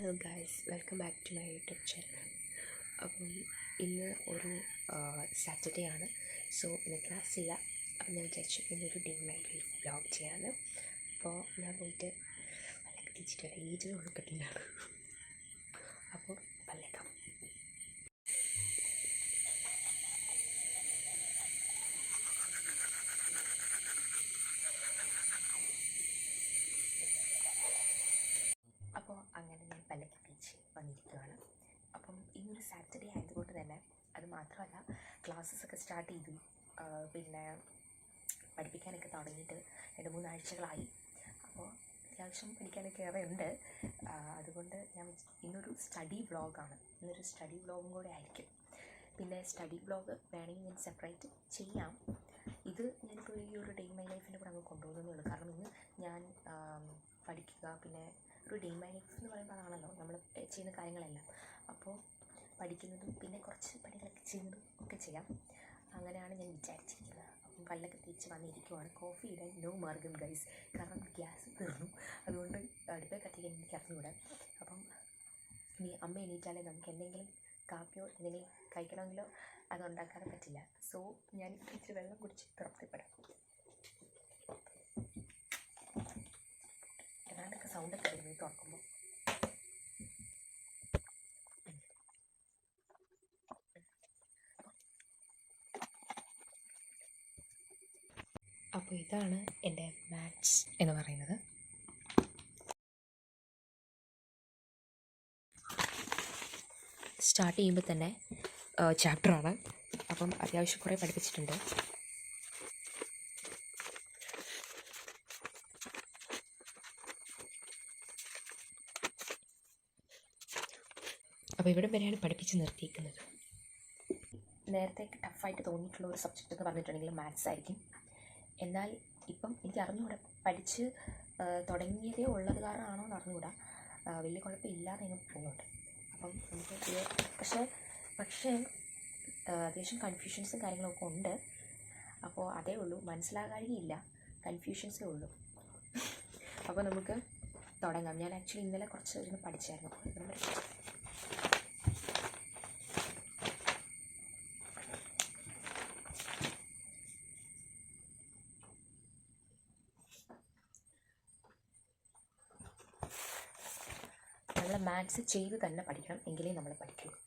Hello guys, welcome back to my YouTube channel. അപ്പം ഇന്ന് ഒരു സാറ്റർഡേ ആണ്. സോ ഇന്ന് ക്ലാസ് ഇല്ല. അപ്പം ഞാൻ വിചാരിച്ചു ഇന്നൊരു ഡേ മൈ ലൈഫ് വ്ലോഗ് ചെയ്യാമെന്ന്. അപ്പോൾ ഞാൻ പോയിട്ട് പല്ലൊക്കെ തേച്ചിട്ട് ഏജ് കൊടുക്കട്ടില്ലാണ്. അപ്പോൾ പല്ലേക്കാം. അപ്പോൾ അങ്ങനെ ഞാൻ പല്ലൊക്കെ തേച്ച് വന്നിരിക്കുകയാണ്. അപ്പം ഇന്നൊരു സാറ്റർഡേ ആയതുകൊണ്ട് തന്നെ അത് മാത്രമല്ല, ക്ലാസ്സസൊക്കെ സ്റ്റാർട്ട് ചെയ്തു. പിന്നെ പഠിപ്പിക്കാനൊക്കെ തുടങ്ങിയിട്ട് 2-3 ആഴ്ചകളായി. അപ്പോൾ അത്യാവശ്യം പഠിക്കാനൊക്കെ ഏറെ ഉണ്ട്. അതുകൊണ്ട് ഞാൻ ഇന്നൊരു സ്റ്റഡി വ്ളോഗാണ്. ഇന്നൊരു സ്റ്റഡി വ്ളോഗും കൂടെ ആയിരിക്കും. പിന്നെ സ്റ്റഡി വ്ളോഗ് വേണമെങ്കിൽ ഞാൻ സെപ്പറേറ്റ് ചെയ്യാം. ഇത് ഞാനിപ്പോൾ ഈ ഒരു ഡേ മൈ ലൈഫിൻ്റെ കൂടെ അങ്ങ് കൊണ്ടുപോകുന്നേ ഉള്ളൂ. കാരണം ഇന്ന് ഞാൻ പഠിക്കുക, പിന്നെ ഒരു ഡേ മൈ ലൈഫ് എന്ന് പറയുമ്പോൾ അതാണല്ലോ നമ്മൾ ചെയ്യുന്ന കാര്യങ്ങളെല്ലാം. അപ്പോൾ പഠിക്കുന്നതും പിന്നെ കുറച്ച് പണികളൊക്കെ ചെയ്യുന്നതും ഒക്കെ ചെയ്യാം. അങ്ങനെയാണ് ഞാൻ വിചാരിച്ചിരിക്കുന്നത്. അപ്പം പല്ലൊക്കെ തേച്ച് വന്നിരിക്കുവാണ്. കോഫി ഇടാൻ നോ മാർഗം ഗൈസ്, കാരണം ഗ്യാസ് തീർന്നു. അതുകൊണ്ട് അടുപ്പേ കത്തിക്കാൻ എനിക്ക് അറിഞ്ഞുകൂടെ. അപ്പം ഇനി അമ്മ എണീറ്റാലേ നമുക്ക് എന്തെങ്കിലും കാപ്പിയോ എന്തെങ്കിലും കഴിക്കണമെങ്കിലോ അതുണ്ടാക്കാതെ പറ്റില്ല. സോ ഞാൻ ഇച്ചിരി വെള്ളം കുടിച്ച് തൃപ്തിപ്പെടാം. ഏതാണ്ടൊക്കെ സൗണ്ടൊക്കെ വരുന്നത് തുറക്കുമ്പോൾ. അപ്പോൾ ഇതാണ് എൻ്റെ മാത്സ് എന്ന് പറയുന്നത്. സ്റ്റാർട്ട് ചെയ്യുമ്പോൾ തന്നെ ചാപ്റ്ററാണ്. അപ്പം അത്യാവശ്യം കുറേ പഠിപ്പിച്ചിട്ടുണ്ട്. അപ്പോൾ ഇവിടെ വരെയാണ് പഠിപ്പിച്ച് നിർത്തിയിരിക്കുന്നത്. നേരത്തെ ടഫായിട്ട് തോന്നിയിട്ടുള്ള ഒരു സബ്ജക്റ്റ് എന്ന് പറഞ്ഞിട്ടുണ്ടെങ്കിൽ മാത്സ് ആയിരിക്കും. എന്നാൽ ഇപ്പം എനിക്ക് അറിഞ്ഞുകൂടാ, പഠിച്ച് തുടങ്ങിയതേ ഉള്ളത് കാരണമാണോ എന്ന് അറിഞ്ഞുകൂടാ, വലിയ കുഴപ്പമില്ലാതെ എനിക്ക് പോകുന്നുണ്ട്. അപ്പം നമുക്ക് പക്ഷേ അത്യാവശ്യം കൺഫ്യൂഷൻസും കാര്യങ്ങളൊക്കെ ഉണ്ട്. അപ്പോൾ അതേ ഉള്ളൂ, മനസ്സിലാകാഴികയില്ല, കൺഫ്യൂഷൻസേ ഉള്ളൂ. അപ്പോൾ നമുക്ക് തുടങ്ങാം. ഞാൻ ആക്ച്വലി ഇന്നലെ കുറച്ച് ഇരുന്ന് പഠിച്ചായിരുന്നു. നമ്മൾ മാത്സ് ചെയ്ത് തന്നെ പഠിക്കണം, എങ്കിലേ നമ്മൾ പഠിക്കുള്ളൂ.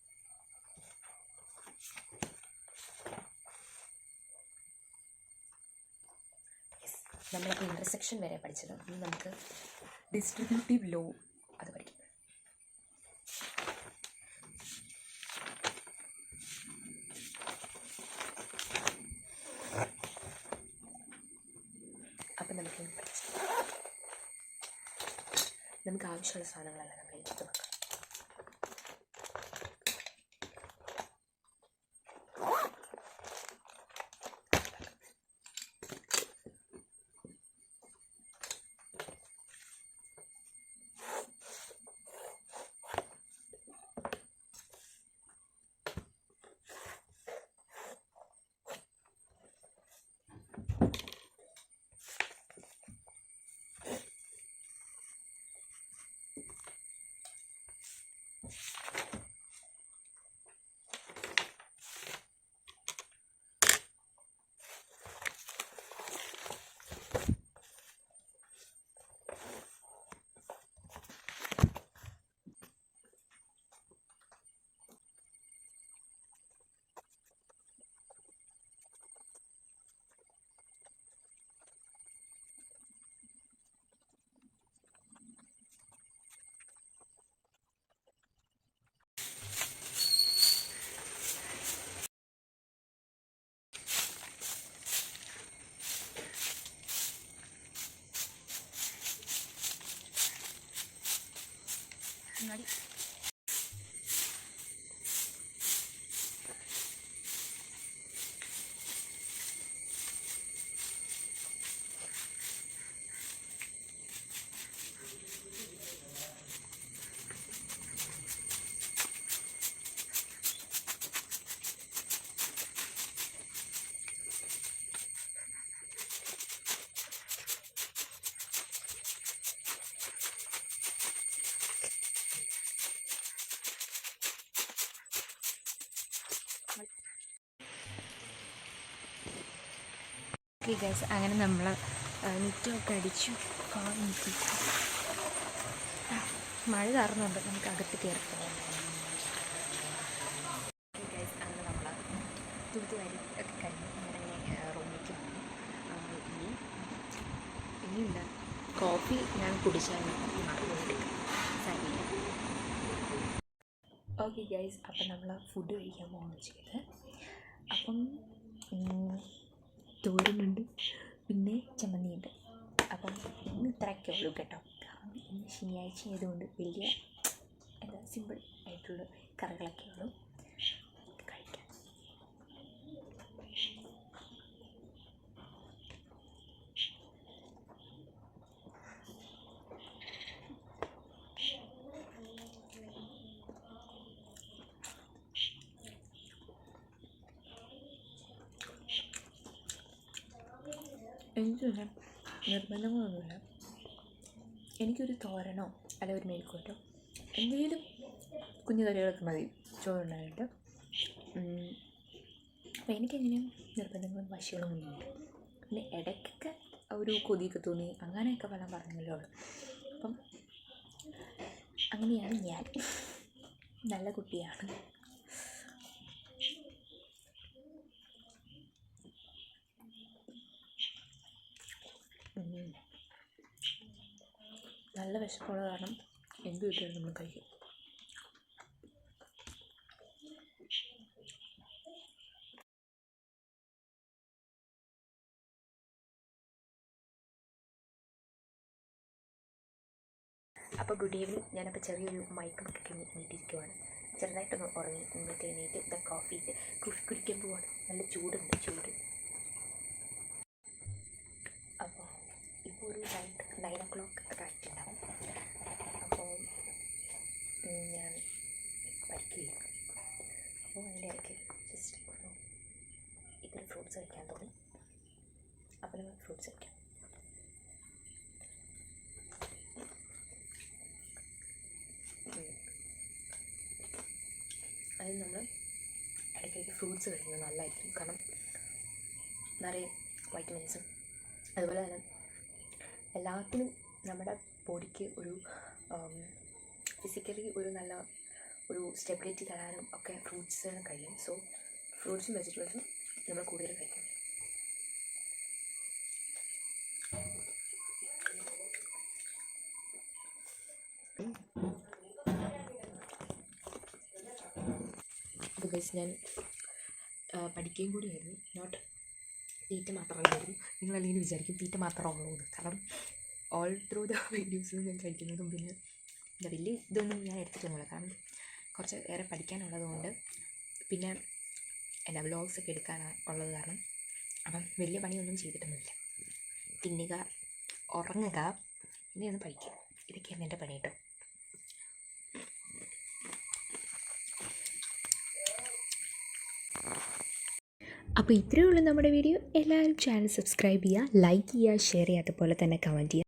നമ്മളിപ്പോൾ ഇൻ്റർസെക്ഷൻ വരെ പഠിച്ചത്. ഇനി നമുക്ക് ഡിസ്ട്രിബ്യൂട്ടീവ് ലോ അത് പഠിക്കും. അപ്പം നമുക്ക് ആവശ്യമുള്ള സാധനങ്ങളെല്ലാം നമ്മൾ എടുത്ത് വെക്കാം. ഓക്കെ ഗൈസ്, അങ്ങനെ നമ്മൾ നിറ്റമൊക്കെ അടിച്ചു കാർ നിൽക്കി. മഴ കാരണമുണ്ട്, നമുക്ക് അകത്ത് കയറി പോകാം. ഓക്കെ ഗൈസ്, അങ്ങനെ നമ്മൾ തൂത്തുവാരി ഒക്കെ കഴിഞ്ഞു. ഞാനങ്ങനെ റൂമിലേക്ക് വന്നു. ഇനിയില്ല, കോഫി ഞാൻ കുടിച്ചായിരുന്നു, മറന്നുപോയി സാരിയില്ല. ഓക്കെ ഗൈസ്, അപ്പം നമ്മൾ ഫുഡ് കഴിക്കാൻ പോകുകയാണ് ചെയ്തത്. അപ്പം തോരനുണ്ട്, പിന്നെ ചമ്മന്തിയുണ്ട്. അപ്പം ഇന്ന് ഇത്രയൊക്കെ ഉള്ളൂ കേട്ടോ. കാരണം ഇന്ന് ശനിയാഴ്ച ആയതുകൊണ്ട് വലിയ സിമ്പിൾ ആയിട്ടുള്ള കറികളൊക്കെ ഉള്ളൂ. കഴിക്കാം. എനിക്കില്ല നിർബന്ധങ്ങളൊന്നുമില്ല. എനിക്കൊരു തോരനോ അല്ല ഒരു മെഴുക്കുവരട്ടോ എന്തെങ്കിലും കുഞ്ഞു കറികളൊക്കെ മതി ചോറുണ്ടായിട്ട്. അപ്പോൾ എനിക്കെങ്ങനെയും നിർബന്ധങ്ങളും വശികളും ഒന്നുമില്ല. പിന്നെ ഇടയ്ക്കൊക്കെ ഒരു കൊതിയൊക്കെ തോന്നി അങ്ങനെയൊക്കെ പല പറഞ്ഞല്ലേ ഉള്ളൂ. അപ്പം അങ്ങനെയാണ് ഞാൻ, നല്ല കുട്ടിയാണ്. നല്ല വിശപ്പുള്ള കാരണം എന്ത് കിട്ടിയാലും നമ്മൾ കഴിക്കും. അപ്പോൾ ഗുഡ് ഈവനിങ്. ഞാനപ്പോൾ ചെറിയൊരു മയക്കമൊക്കെ നീട്ടിയിരിക്കുവാണ്. ചെറുതായിട്ടൊന്ന് ഉറങ്ങി. എന്നിട്ട് എണീറ്റ് കോഫി കുടിക്കാൻ പോവാണ്. നല്ല ചൂടുണ്ട്, ചൂട്. അപ്പോൾ ഇപ്പോൾ ഒരു 9 o'clock കറക്റ്റ് ഉണ്ടാവും. അപ്പോൾ ഞാൻ പഠിക്കുകയാണ്. അപ്പോൾ അതിൻ്റെ ഇടയ്ക്ക് ജസ്റ്റ് ഇത്തിരി ഫ്രൂട്ട്സ് കഴിക്കാൻ തോന്നി. അപ്പോൾ നമ്മൾ ഫ്രൂട്ട്സ് കഴിക്കാം. അതിന് നമ്മൾ ഇടയ്ക്കിടയ്ക്ക് ഫ്രൂട്ട്സ് കഴിക്കുന്നത് നല്ലതായിരിക്കും. കാരണം നിറയെ വൈറ്റമിൻസും അതുപോലെ തന്നെ എല്ലാത്തിനും നമ്മുടെ ബോഡിക്ക് ഒരു ഫിസിക്കലി ഒരു നല്ല ഒരു സ്റ്റെബിലിറ്റി തരാനും ഒക്കെ ഫ്രൂട്ട്സിന് കഴിയും. സോ ഫ്രൂട്ട്സും വെജിറ്റബിൾസും നമ്മൾ കൂടുതൽ കഴിക്കും. അപ്പോൾ ഗൈസ്, ഞാൻ പഠിക്കുകയും കൂടിയായിരുന്നു, നോട്ട് തീറ്റ മാത്രമല്ലായിരുന്നു. നിങ്ങളല്ലെങ്കിൽ വിചാരിക്കും തീറ്റ മാത്രമേ ഉള്ളൂ. കാരണം ഓൾ ത്രൂ ദ വീഡിയോസിൽ ഞാൻ കഴിക്കുന്നതും പിന്നെ എന്താ വലിയ ഇതൊന്നും ഞാൻ എടുത്തിട്ടൊന്നുമില്ല. കാരണം കുറച്ച് ഏറെ പഠിക്കാനുള്ളത് കൊണ്ട്, പിന്നെ എന്നാ വ്ലോഗ്സൊക്കെ എടുക്കാനുള്ളത് കാരണം അപ്പം വലിയ പണിയൊന്നും ചെയ്തിട്ടൊന്നുമില്ല. തിന്നുക, ഉറങ്ങുക, ഇനി ഒന്ന് പഠിക്കുക, ഇതൊക്കെയാണ് എൻ്റെ പണി കേട്ടോ. അപ്പോൾ ഇത്രയേ ഉള്ളൂ നമ്മുടെ വീഡിയോ. എല്ലാവരും ചാനൽ സബ്സ്ക്രൈബ് ചെയ്യുക, ലൈക്ക് ചെയ്യുക, ഷെയർ ചെയ്യുക, അതുപോലെ തന്നെ കമൻറ്റ് ചെയ്യുക.